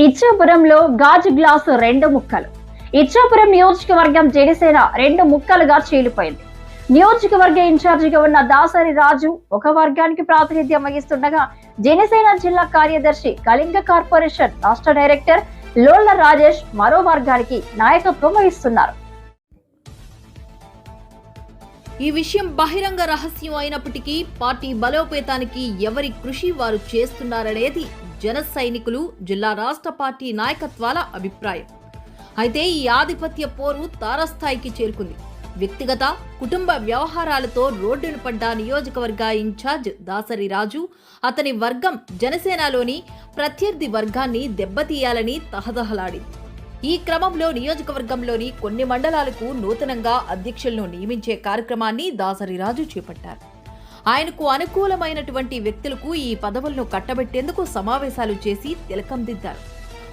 ఇచ్చాపురంలో గాజు గ్లాసు 2 ముక్కలు. ఇచ్చాపురం నియోజకవర్గం జనసేన 2 ముక్కలుగా చీలిపోయింది. నియోజకవర్గ ఇన్ఛార్జిగా ఉన్న దాసరి రాజు ఒక వర్గానికి ప్రాతినిధ్యం వహిస్తుండగా, జనసేన జిల్లా కార్యదర్శి, కళింగ కార్పొరేషన్ రాష్ట్ర డైరెక్టర్ లోళ్ల రాజేష్ మరో వర్గానికి నాయకత్వం వహిస్తున్నారు. ఈ విషయం బహిరంగ రహస్యం అయినప్పటికీ పార్టీ బలోపేతానికి ఎవరి కృషి వారు చేస్తున్నారనేది జన సైనికులు, జిల్లా రాష్ట్ర పార్టీ నాయకత్వాల అభిప్రాయం. అయితే ఈ ఆధిపత్య పోరు తారస్థాయికి చేరుకుంది. వ్యక్తిగత, కుటుంబ వ్యవహారాలతో రోడ్డును పడ్డ నియోజకవర్గ ఇన్ఛార్జ్ దాసరి రాజు, అతని వర్గం జనసేనలోని ప్రత్యర్థి వర్గాన్ని దెబ్బతీయాలని తహతహలాడింది. ఈ క్రమంలో నియోజకవర్గంలోని కొన్ని మండలాలకు నూతనంగా అధ్యక్షులను నియమించే కార్యక్రమాన్ని దాసరి రాజు చేపట్టారు. ఆయనకు అనుకూలమైనటువంటి వ్యక్తులకు ఈ పదవులను కట్టబెట్టేందుకు సమావేశాలు చేసి తిలకం దిద్దారు.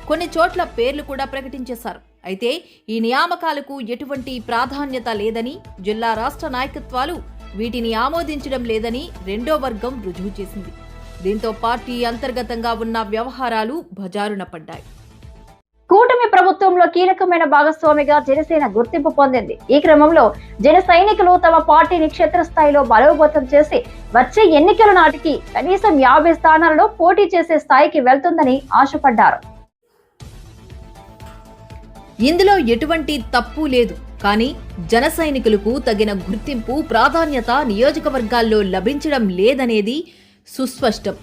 కొన్ని చోట్ల పేర్లు కూడా ప్రకటించేశారు. అయితే ఈ నియామకాలకు ఎటువంటి ప్రాధాన్యత లేదని, జిల్లా రాష్ట్ర నాయకత్వాలు వీటిని ఆమోదించడం లేదని రెండో వర్గం రుజువు చేసింది. దీంతో పార్టీ అంతర్గతంగా ఉన్న వ్యవహారాలు బజారున పడ్డాయి. కూటమి ప్రభుత్వంలో కీలకమైన భాగస్వామిగా జనసేన గుర్తింపు పొందింది. ఈ క్రమంలో జన సైనికులు తమ పార్టీని క్షేత్రస్థాయిలో బలోపేతం చేసి వచ్చే ఎన్నికల నాటికి కనీసం 50 స్థానాలలో పోటీ చేసే స్థాయికి వెళ్తుందని ఆశపడ్డారు. ఇందులో ఎటువంటి తప్పు లేదు. కానీ జన సైనికులకు తగిన గుర్తింపు, ప్రాధాన్యత నియోజకవర్గాల్లో లభించడం లేదనేది సుస్పష్టం.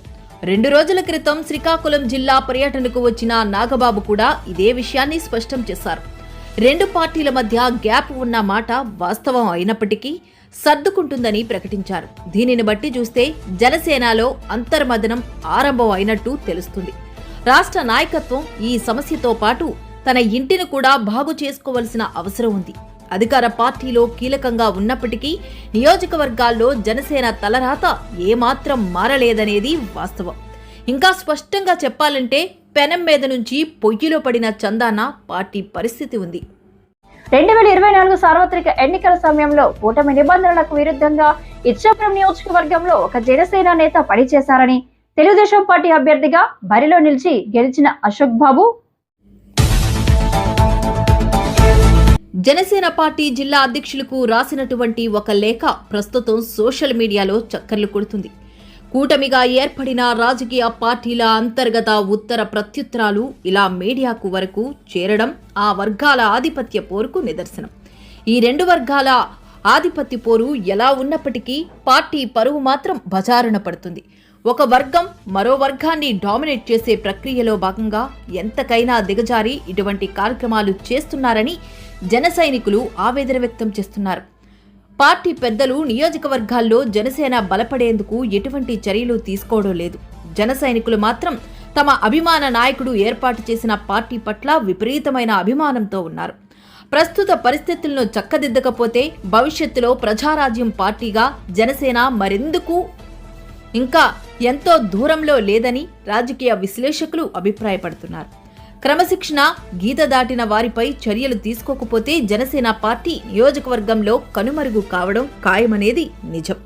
2 రోజుల క్రితం శ్రీకాకుళం జిల్లా పర్యటనకు వచ్చిన నాగబాబు కూడా ఇదే విషయాన్ని స్పష్టం చేశారు. 2 పార్టీల మధ్య గ్యాప్ ఉన్న మాట వాస్తవం అయినప్పటికీ సర్దుకుంటుందని ప్రకటించారు. దీనిని బట్టి చూస్తే జనసేనలో అంతర్మదనం ఆరంభం అయినట్టు తెలుస్తుంది. రాష్ట్ర నాయకత్వం ఈ సమస్యతో పాటు తన ఇంటిని కూడా బాగు చేసుకోవలసిన అవసరం ఉంది. అధికార పార్టీలో కీలకంగా ఉన్నప్పటికీ నియోజకవర్గాల్లో జనసేన తలరాత ఏమాత్రం మారలేదనేది వాస్తవం. ఇంకా స్పష్టంగా చెప్పాలంటే పెనం మీద నుంచి పొయ్యిలో పడిన చందాన పార్టీ పరిస్థితి ఉంది. 2024 సార్వత్రిక ఎన్నికల సమయంలో కూటమి నిబంధనలకు విరుద్ధంగా ఇచ్చాపురం నియోజకవర్గంలో ఒక జనసేన నేత పనిచేశారని తెలుగుదేశం పార్టీ అభ్యర్థిగా బరిలో నిలిచి గెలిచిన అశోక్ బాబు జనసేన పార్టీ జిల్లా అధ్యక్షులకు రాసినటువంటి ఒక లేఖ ప్రస్తుతం సోషల్ మీడియాలో చక్కర్లు కొడుతుంది. కూటమిగా ఏర్పడిన రాజకీయ పార్టీల అంతర్గత ఉత్తర ప్రత్యుత్తరాలు ఇలా మీడియాకు వరకు చేరడం ఆ వర్గాల ఆధిపత్య పోరుకు నిదర్శనం. ఈ 2 వర్గాల ఆధిపత్య పోరు ఎలా ఉన్నప్పటికీ పార్టీ పరువు మాత్రం బజారున పడుతుంది. ఒక వర్గం మరో వర్గాన్ని డామినేట్ చేసే ప్రక్రియలో భాగంగా ఎంతకైనా దిగజారి ఇటువంటి కార్యక్రమాలు చేస్తున్నారని జన సైనికులు ఆవేదన వ్యక్తం చేస్తున్నారు. పార్టీ పెద్దలు నియోజకవర్గాల్లో జనసేన బలపడేందుకు ఎటువంటి చర్యలు తీసుకోవడం లేదు. జన సైనికులు మాత్రం తమ అభిమాన నాయకుడు ఏర్పాటు చేసిన పార్టీ పట్ల విపరీతమైన అభిమానంతో ఉన్నారు. ప్రస్తుత పరిస్థితులను చక్కదిద్దకపోతే భవిష్యత్తులో ప్రజారాజ్యం పార్టీగా జనసేన మరెందుకు ఇంకా ఎంతో దూరంలో లేదని రాజకీయ విశ్లేషకులు అభిప్రాయపడుతున్నారు. క్రమశిక్షణ గీత దాటిన వారిపై చర్యలు తీసుకోకపోతే జనసేన పార్టీ నియోజకవర్గంలో కనుమరుగు కావడం ఖాయమనేది నిజం.